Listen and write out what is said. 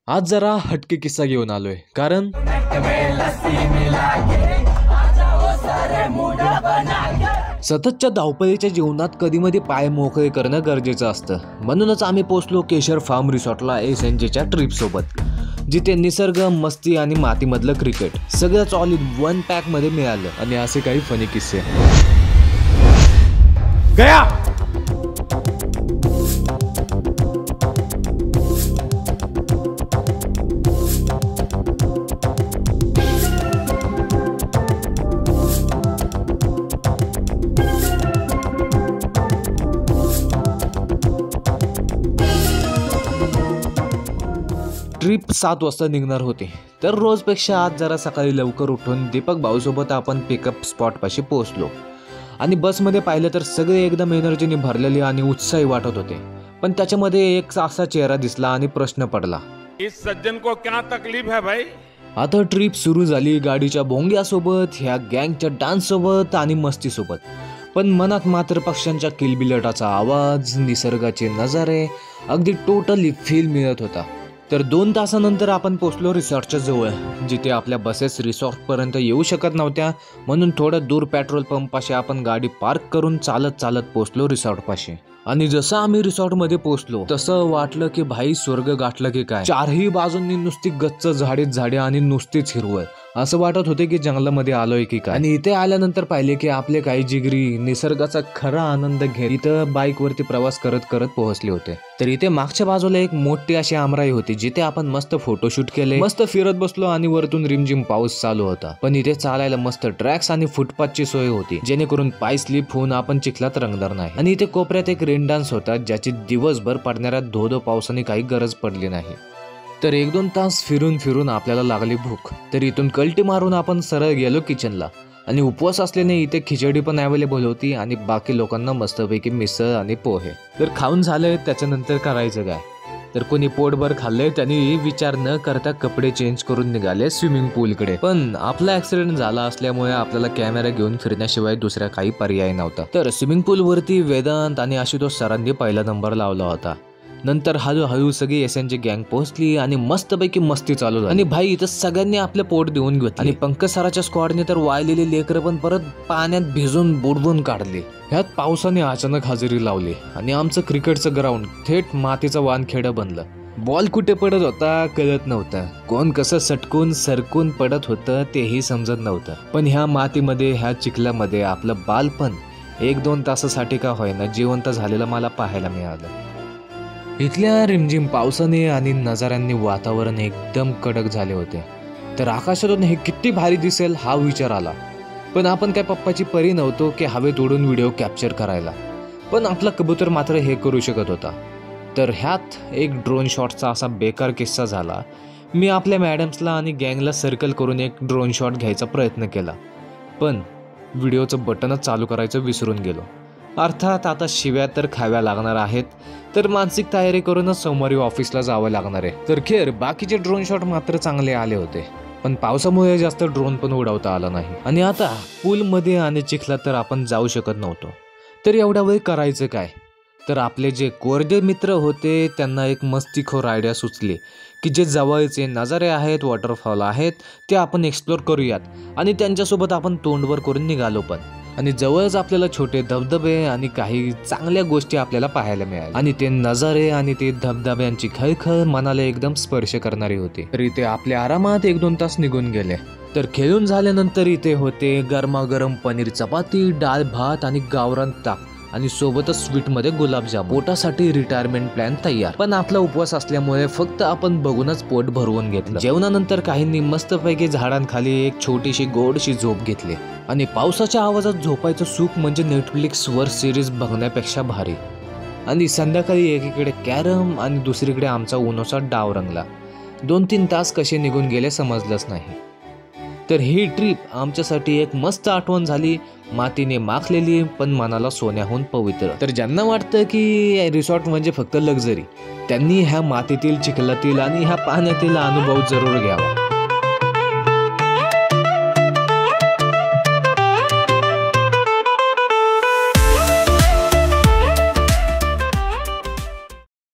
आज जरा हटके किस्सा घेऊन आलोय, कारण सततच्या धावपळीच्या जीवनात कधीमध्ये पाय मोकळे करणं गरजेचं असतं. म्हणूनच आम्ही पोहोचलो केशर फार्म रिसॉर्टला SNJच्या ट्रिप सोबत, जिथे निसर्ग, मस्ती आणि मातीमधलं क्रिकेट सगळंच ऑल इन वन पॅक मध्ये मिळालं. आणि असे काही फनी किस्से. गया ट्रिप 7 वाजता निघणार होती, तर रोजपेक्षा आज जरा सकाळी लवकर उठून दीपक भाऊसोबत आपण पिकअप स्पॉटपाशी पोहोचलो. आणि बसमध्ये पाहिलं तर सगळे एकदम एनर्जीने भरलेले आणि उत्साही वाटत होते. पण त्याच्यामध्ये एक असा चेहरा दिसला आणि प्रश्न पडला, इस सज्जन को क्या तकलीफ है भाई? आता ट्रिप सुरू झाली गाडीच्या भोंग्यासोबत, ह्या गँगच्या डान्स सोबत आणि मस्ती सोबत. पण मनात मात्र पक्ष्यांच्या किलबिलाटाचा आवाज, निसर्गाचे नजारे, अगदी टोटली फील मिळत होता. तर 2 तासानंतर आपण पोहोचलो रिसॉर्टच्या जवळ, जिथे आपल्या बसेस रिसॉर्टपर्यंत येऊ शकत नव्हत्या. म्हणून थोडं दूर पेट्रोल पंपाशी आपण गाडी पार्क करून चालत पोहोचलो रिसॉर्टपाशी. आणि जसं आम्ही रिसॉर्टमध्ये पोहोचलो तसं वाटलं की भाई स्वर्ग गाठलं की काय. चारही बाजूंनी नुसती गच्च झाडे आणि नुसतीच हिरवळ. असं वाटत होते की जंगलामध्ये आलोय की काय. आणि इथे आल्यानंतर पाहिले की आपले काही जिगरी निसर्गाचा खरा आनंद घेत इथं बाईकवरती प्रवास करत पोहोचले होते. तर इथे मागच्या बाजूला एक मोठी अशी आमराई होती, जिथे आपण मस्त फोटोशूट केले, मस्त फिरत बसलो आणि वरतून रिमझिम पाऊस चालू होता. पण इथे चालायला मस्त ट्रॅक्स आणि फुटपाथची सोय होती, जेणेकरून पाय स्लिप होऊन आपण चिखलात रंगणार नाही. आणि इथे कोपऱ्यात एक रेन डान्स होता, ज्याची दिवसभर पडणाऱ्या धो पावसाने काही गरज पडली नाही. तर 1-2 तास फिरून आपल्याला लागली भूक. तर इथून कल्टी मारून आपण सरळ गेलो किचनला. आणि उपवास असल्याने इथे खिचडी पण अवेलेबल होती आणि बाकी लोकांना मस्तपैकी मिसळ आणि पोहे. तर खाऊन झालंय, त्याच्यानंतर करायचं काय. तर कोणी पोटभर खाल्लंय त्यांनी विचार न करता कपडे चेंज करून निघाले स्विमिंग पूलकडे. पण आपला ऍक्सिडेंट झाला असल्यामुळे आपल्याला कॅमेरा घेऊन फिरण्याशिवाय दुसरा काही पर्याय नव्हता. तर स्विमिंग पूल वरती वेदांत आणि आशुतोष सरांनी पहिला नंबर लावला होता. नंतर हळूहळू सगळी SNJ गँग पोहोचली आणि मस्तपैकी मस्ती चालू झाली. आणि भाई इथं सगळ्यांनी आपले पोट देऊन घेतले. आणि पंकज सराच्या स्क्वॉडने तर वाळलेली लेकरं पण परत पाण्यात भिजून बुडवून काढले. ह्यात पावसाने अचानक हजेरी लावली आणि आमचं क्रिकेटचं ग्राउंड थेट मातीचं वानखेडं बनलं. बॉल कुठे पडत होता कळत नव्हतं, कोण कसं सटकून सरकून पडत होतं तेही समजत नव्हतं. पण ह्या मातीमध्ये, ह्या चिखलामध्ये आपलं बालपण 1-2 तासासाठी का होईना जिवंत झालेलं मला पाहायला मिळालं. इथल्या रिमझिम पावसाने आणि नजाऱ्यांनी वातावरण एकदम कडक झाले होते. तर आकाशातून हे किती भारी दिसेल हा विचार आला. पण आपण काय पप्पाची परी नव्हतो की हवेत उडून व्हिडिओ कॅप्चर करायला. पण आपला कबूतर मात्र हे करू शकत होता. तर ह्यात एक ड्रोन शॉटचा असा बेकार किस्सा झाला. मी आपल्या मॅडम्सला आणि गँगला सर्कल करून एक ड्रोन शॉट घ्यायचा प्रयत्न केला, पण व्हिडिओचं बटनच चालू करायचं विसरून गेलो. अर्थात आता शिव्या तर खाव्या लागणार आहेत, तर मानसिक तयारी करूनच सोमवारी ऑफिसला जावं लागणार आहे. तर खेर बाकीचे ड्रोन शॉट मात्र चांगले आले होते, पण पावसामुळे जास्त ड्रोन पण उडवता आला नाही. आणि आता पूलमध्ये आणि चिखलात तर आपण जाऊ शकत नव्हतो. तर एवढ्या वेळ करायचं काय. तर आपले जे कोरडे मित्र होते त्यांना एक मस्तीखोर आयडिया सुचली की जे जवळचे नजारे आहेत, वॉटरफॉल आहेत, ते आपण एक्सप्लोर करूयात. आणि त्यांच्यासोबत आपण तोंडवर करून निघालो पण. आणि जवळच आपल्याला छोटे धबधबे आणि काही चांगल्या गोष्टी आपल्याला पाहायला मिळाल्या. आणि ते नजारे आणि ते धबधब्यांची खळखळ मनाला एकदम स्पर्श करणारी होती. तर इथे आपल्या आरामात 1-2 तास निघून गेले. तर खेळून झाल्यानंतर इथे होते गरमागरम पनीर चपाती, डाळ भात आणि गावरान ताक आणि सोबतच स्वीटमध्ये गुलाबजाम. पोटासाठी रिटायरमेंट प्लॅन तयार. पण आपला उपवास असल्यामुळे फक्त आपण बघूनच पोट भरवून घेतलं. जेवणानंतर काहींनी मस्तपैकी झाडांखाली एक छोटीशी गोडशी झोप घेतली. आणि पावसाच्या आवाजात झोपायचं सुख म्हणजे नेटफ्लिक्सवर सिरीज बघण्यापेक्षा भारी. आणि संध्याकाळी एकीकडे कॅरम आणि दुसरीकडे आमचा उन्हाचा डाव रंगला. 2-3 तास कसे निघून गेले समजलंच नाही. तर ही ट्रिप आमच्यासाठी एक मस्त आठवण झाली, मातीने माखलेली पण मनाला सोन्याहून पवित्र. तर ज्यांना वाटतं की रिसॉर्ट म्हणजे फक्त लक्झरी, त्यांनी ह्या मातीतील, चिखलातील आणि ह्या पाण्यातील अनुभव जरूर घ्यावा.